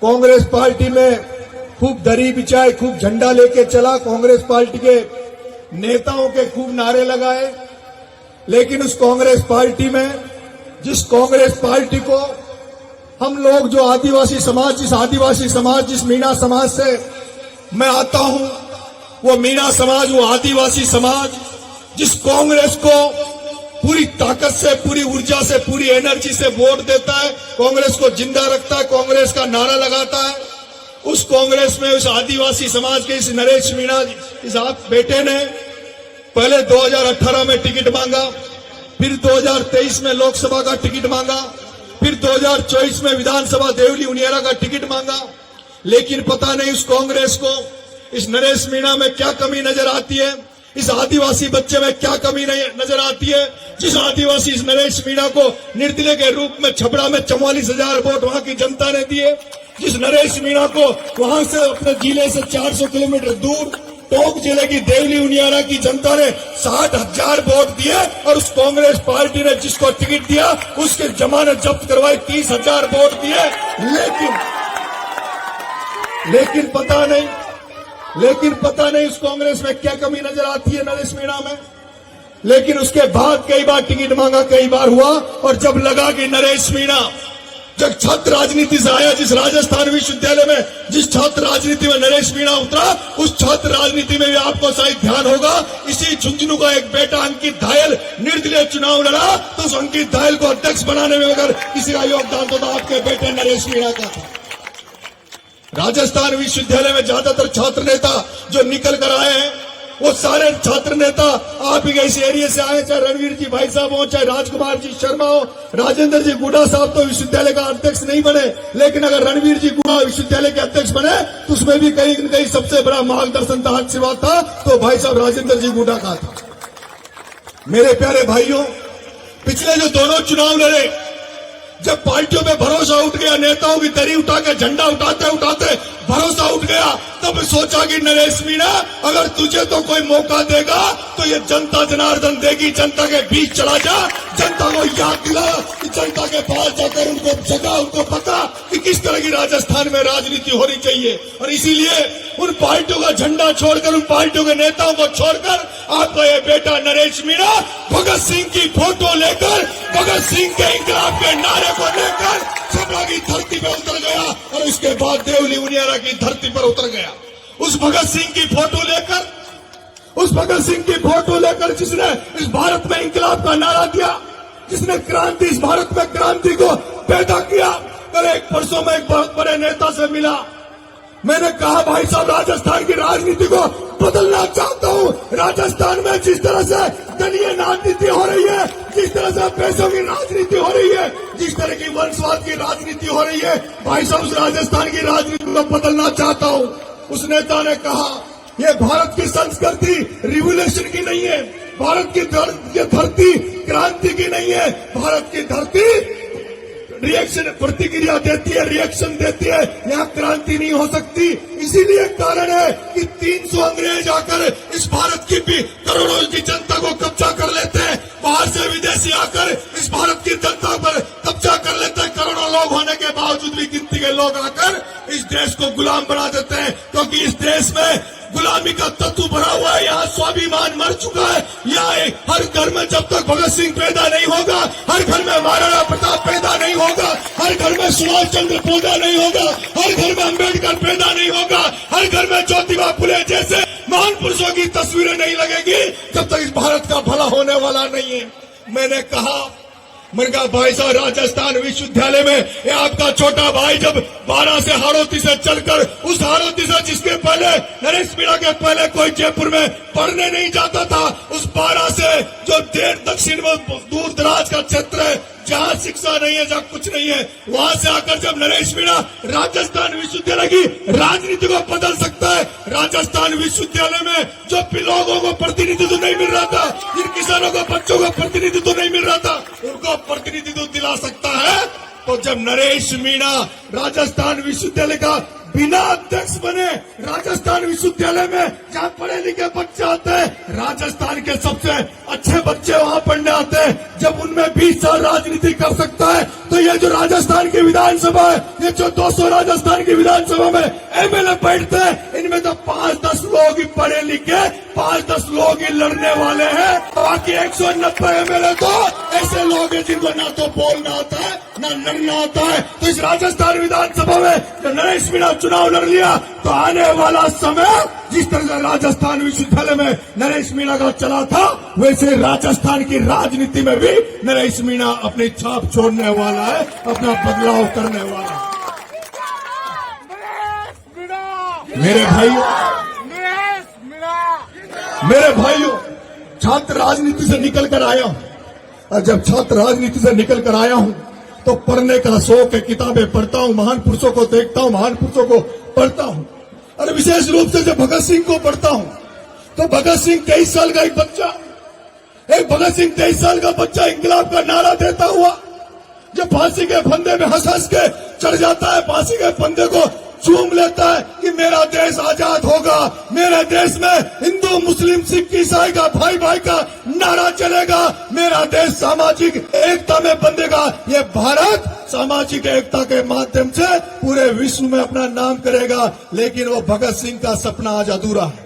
Congress party में खूब दरी बिछाए, खूब झंडा लेके चला, कांग्रेस पार्टी के नेताओं के खूब नारे लगाए। लेकिन उस कांग्रेस पार्टी में, जिस कांग्रेस पार्टी को हम लोग जो आदिवासी समाज, जिस मीणा समाज से मैं आता हूं, वो मीणा समाज, वो आदिवासी समाज, जिस कांग्रेस को पूरी ताकत से, पूरी ऊर्जा से, पूरी एनर्जी से वोट देता है, कांग्रेस को जिंदा रखता है, कांग्रेस का नारा लगाता है, उस कांग्रेस में उस आदिवासी समाज के इस नरेश मीणा, इस आप बेटे ने पहले 2018 में टिकट मांगा, फिर 2023 में लोकसभा का टिकट मांगा, फिर 2024 में विधानसभा देवली उनियारा का टिकट मांगा। लेकिन पता नहीं उस कांग्रेस को इस नरेश मीणा में क्या कमी नजर आती है, इस आदिवासी बच्चे में क्या कमी नजर आती है, जिस आदिवासी इस नरेश मीणा को निर्दलीय के रूप में छपरा में 44,000 वोट वहां की जनता ने दिए, जिस नरेश मीणा को वहां से अपने जिले से 400 किलोमीटर दूर टोंक जिले की देवली उनियारा की जनता ने 60,000 वोट दिए, और उस कांग्रेस पार्टी ने जिसको टिकट दिया उसके जमानत जब्त करवाई, 30,000 वोट दिए। लेकिन पता नहीं उस कांग्रेस में क्या कमी नजर आती है नरेश मीणा में। लेकिन उसके बाद कई बार टिकट मांगा, कई बार हुआ, और जब लगा कि नरेश मीणा जब छात्र राजनीति से आया, जिस राजस्थान विश्वविद्यालय में जिस छात्र राजनीति में नरेश मीणा उतरा, उस छात्र राजनीति में भी आपको शायद ध्यान होगा, इसी झुंझुनू का एक बेटा अंकित धायल निर्दलीय चुनाव लड़ा, तो उस अंकित धायल को अध्यक्ष बनाने में अगर किसी का योगदान तो आपके बेटे नरेश मीणा का था। राजस्थान विश्वविद्यालय में ज्यादातर छात्र नेता जो निकल कर आए हैं, वो सारे छात्र नेता आप ही इस एरिया से आए, चाहे रणवीर जी भाई साहब हो, चाहे राजकुमार जी शर्मा हो, राजेंद्र जी गुडा साहब तो विश्वविद्यालय का अध्यक्ष नहीं बने, लेकिन अगर रणवीर जी गुडा विश्वविद्यालय के अध्यक्ष बने तो उसमें भी कहीं न कहीं सबसे बड़ा मार्गदर्शन था, आशीर्वाद था, तो भाई साहब राजेंद्र जी गुडा का था। मेरे प्यारे भाइयों, पिछले जो दोनों चुनाव लड़े, जब पार्टियों में भरोसा उठ गया, नेताओं की दरी उठा के झंडा उठाते उठाते भरोसा उठ गया, तब सोचा कि नरेश मीणा अगर तुझे तो कोई मौका देगा तो ये जनता जनार्दन देगी, जनता के बीच चला जा, जनता को याद दिला कि जनता के पास जाकर उनको जगा, उनको पता कि किस तरह की राजस्थान में राजनीति होनी चाहिए। और इसीलिए उन पार्टियों का झंडा छोड़कर, उन पार्टियों के नेताओं को छोड़कर आपका ये बेटा नरेश मीणा भगत सिंह की फोटो लेकर, भगत सिंह के इंकलाब के नारे को लेकर छपरा की धरती पर उतर गया, और उसके बाद देवली उनियारा की धरती पर उतर गया। उस भगत सिंह की फोटो लेकर जिसने इस भारत में इंकलाब का नारा दिया, जिसने क्रांति, इस भारत में क्रांति को पैदा किया। कल एक परसों में एक बहुत बड़े नेता से मिला, मैंने कहा भाई साहब राजस्थान की राजनीति को बदलना चाहता हूं। राजस्थान में जिस तरह से दलीय राजनीति हो रही है, जिस तरह से पैसों की राजनीति हो रही है, जिस तरह की वंशवाद की राजनीति हो रही है, भाई साहब उस राजस्थान की राजनीति को बदलना चाहता हूं। उस नेता ने कहा ये भारत की संस्कृति रिवोल्यूशन की नहीं है, भारत की धरती क्रांति की नहीं है, भारत की धरती रिएक्शन, प्रतिक्रिया देती है, रिएक्शन देती है, यहाँ क्रांति नहीं हो सकती। इसीलिए कारण है कि 300 अंग्रेज आकर इस भारत की भी करोड़ों की जनता को कब्जा कर लेते हैं, बाहर से विदेशी आकर इस भारत की जनता पर कब्जा कर लेते हैं, करोड़ों लोग होने के बावजूद भी गिनती के लोग आकर इस देश को गुलाम बना देते हैं, क्योंकि इस देश में गुलामी का तत्व भरा हुआ है, यहाँ स्वाभिमान मर चुका है। यहाँ हर घर में जब तक भगत सिंह पैदा नहीं होगा, हर घर में महाराणा प्रताप पैदा नहीं होगा, हर घर में सुभाष चंद्र पैदा नहीं होगा, हर घर में अंबेडकर पैदा नहीं होगा, हर घर में ज्योतिबा फुले जैसे महान पुरुषों की तस्वीरें नहीं लगेगी, जब तक इस भारत का भला होने वाला नहीं है। मैंने कहा भाई साहब राजस्थान विश्वविद्यालय में ये आपका छोटा भाई जब 12 से हाड़ौती से चलकर, उस हाड़ौती से जिसके पहले नरेश मीणा के पहले कोई जयपुर में पढ़ने नहीं जाता था, उस 12 से जो देर दक्षिण में दूर दराज का क्षेत्र है, जहाँ शिक्षा नहीं है, जहाँ कुछ नहीं है, वहां से आकर जब नरेश मीणा राजस्थान विश्वविद्यालय की राजनीति को बदल सकता है, राजस्थान विश्वविद्यालय में जो लोगों को प्रतिनिधित्व नहीं मिल रहा था, जिन किसानों को, बच्चों को प्रतिनिधित्व नहीं मिल रहा था, उनको प्रतिनिधित्व दिला सकता है, तो जब नरेश मीणा राजस्थान विश्वविद्यालय का बिना अध्यक्ष बने, राजस्थान विश्वविद्यालय में जहां पढ़े लिखे बच्चे आते हैं, राजस्थान के सबसे अच्छे बच्चे वहां पढ़ने आते हैं, जब उनमें 20 साल राजनीति कर सकता है, तो ये जो राजस्थान की विधानसभा है, ये जो 200 राजस्थान की विधानसभा में एमएलए बैठते हैं, इनमें तो 5-10 लोग ही पढ़े लिखे, 5-10 लोग ही लड़ने वाले हैं। बाकी 190 एमएलए तो ऐसे लोग हैं जिनको ना तो बोलना आता है ना लड़ना आता है। तो इस राजस्थान विधानसभा में जो नरेश मीणा चुनाव लड़ लिया, तो आने वाला समय जिस तरह से राजस्थान विश्वविद्यालय में नरेश मीणा का चला था, वैसे राजस्थान की राजनीति में भी नरेश मीणा अपनी छाप छोड़ने वाला है, अपना बदलाव करने वाला है। मेरे भाइयों, छात्र राजनीति से निकल कर आया हूं, और जब छात्र राजनीति से निकल कर आया हूं तो पढ़ने का शौक है, किताबें पढ़ता हूं, महान पुरुषों को देखता हूं, महान पुरुषों को पढ़ता हूं। और विशेष रूप से जब भगत सिंह को पढ़ता हूं, तो भगत सिंह 23 साल का एक बच्चा, भगत सिंह 23 साल का बच्चा इंकलाब का नारा देता हुआ जब फांसी के फंदे में हंस हंस के चढ़ जाता है, फांसी के फंदे को चूम लेता है कि मेरा देश आजाद होगा, मेरे देश में हिंदू मुस्लिम सिख ईसाई का भाई भाई का नारा चलेगा, मेरा देश सामाजिक एकता में बंधेगा। ये भारत सामाजिक एकता के माध्यम से पूरे विश्व में अपना नाम करेगा। लेकिन वो भगत सिंह का सपना आज अधूरा है,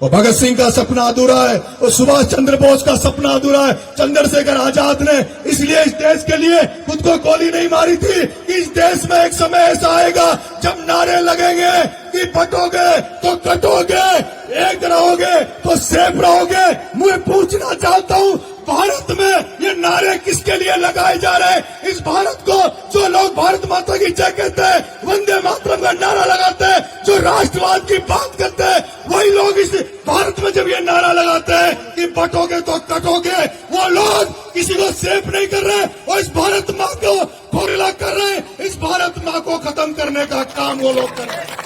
वो भगत सिंह का सपना अधूरा है, वो सुभाष चंद्र बोस का सपना अधूरा है। चंद्रशेखर आजाद ने इसलिए इस देश के लिए खुद को गोली नहीं मारी थी कि इस देश में एक समय ऐसा आएगा जब नारे लगेंगे कि बटोगे तो कटोगे, एक रहोगे तो सेफ रहोगे। मैं पूछना चाहता हूं, भारत में ये नारे किसके लिए लगाए जा रहे हैं? इस भारत को जो लोग भारत माता की जय कहते हैं, वंदे मातरम का नारा लगाते हैं, जो राष्ट्रवाद की बात करते हैं, वही लोग इस भारत में जब ये नारा लगाते हैं कि बटोगे तो कटोगे, वो लोग किसी को सेफ नहीं कर रहे और इस भारत माँ को खोखला कर रहे हैं। इस भारत माँ को खत्म करने का काम वो लोग कर रहे हैं।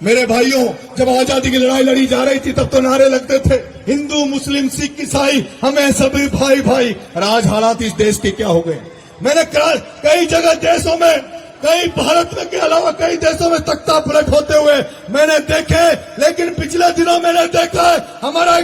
मेरे भाइयों, जब आजादी की लड़ाई लड़ी जा रही थी तब तो नारे लगते थे हिंदू मुस्लिम सिख ईसाई हमें सभी भाई भाई। और आज हालात इस देश के क्या हो गए? मैंने कई जगह देशों में, कई भारत में के अलावा कई देशों में तख्ता पलट होते हुए मैंने देखे, लेकिन पिछले दिनों मैंने देखा है हमारा